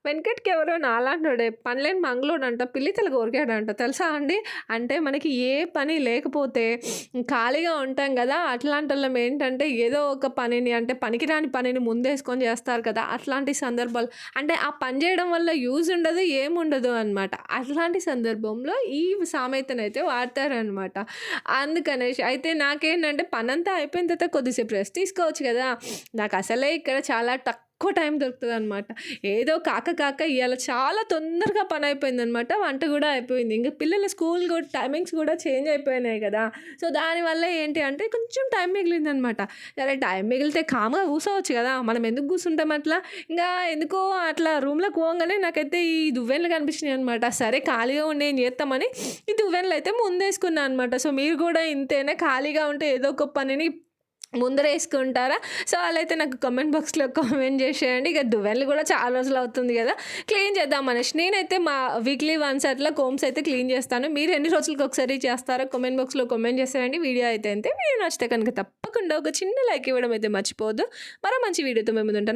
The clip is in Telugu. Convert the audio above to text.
వెనకటికి ఎవరో నాలాంటోడే పనిలేని మంగళోడంట పిల్లితల కొరికాడంట తెలుసా అండి? అంటే మనకి ఏ పని లేకపోతే ఖాళీగా ఉంటాం గదా! అట్లాంటోళ్ళం ఏంటంటే ఏదో ఒక పనిని అంటే పనికిరాని పనిని ముందేసుకొని చేస్తారు కదా! అట్లాంటి సందర్భాలు అంటే ఆ పని జేయడం వల్ల యూజ్ ఉండదు, ఏముండదు అనమాట. అట్లాంటి సందర్భంలో ఈ సామెతనైతే వాడతారనమాట. అందుకనేసి అయితే నాకేంటంటే పనంతా అయిపోయిన తర్వాత కొద్దిసేపు రెస్ట్ తీసుకోవచ్చు గదా! నాకసలే ఇక్కడ చాలా తక్కువ టైం దొరుకుతదనమాట. ఏదో కాక ఇయాల చాలా తొందరగా పనయిపోయిందనమాట. వంట గూడా అయిపోయింది. ఇంక పిల్లల స్కూల్ గూడా టైమింగ్స్ గూడా చేంజ్ అయిపోయినాయి గదా! సో, దానివల్ల ఏంటి అంటే కొంచెం టైం మిగిలిందనమాట. సరే టైం మిగిలితే కామ్‌గా కూసోవచ్చు గదా! మనం ఎందుకు కూసుంటాం అట్లా? ఇంగా ఎందుకో అట్లా రూమ్‌లోకి పోంగానే నాకైతే ఈ దువ్వెనలు కనిపించినాయనమాట. సరే ఖాళీగా ఉండి ఏం చేత్తామని ఈ దువ్వెనలయితే ముందేసుకున్నా అనమాట. సో, మీరు గూడా ఇంతేనా? ఖాళీగా ఉంటే ఏదో ఒక పనిని ముందరేసుకుంటారా? సో, అలా అయితే నాకు కామెంట్ బాక్స్‌లో కామెంట్ జేసేయండి. ఇక దువ్వెనలు గూడా చాలా రోజులవుతుంది గదా! క్లీన్ చేద్దామనేసి. నేనైతే మా వీక్లీ వన్స్ అట్లా కోంబ్స్ అయితే క్లీన్ చేస్తాను. మీరు ఎన్ని రోజులకొకసారి చేస్తారో కామెంట్ బాక్స్‌లో కామెంట్ చేసేయండి. వీడియో అయితే అంతే. వీడియో నచ్చితే కనుక తప్పకుండా ఒక చిన్న లైక్ ఇవ్వడం అయితే మర్చిపోవద్దు. మరో మంచి వీడియోతో మీ ముందుంటాను.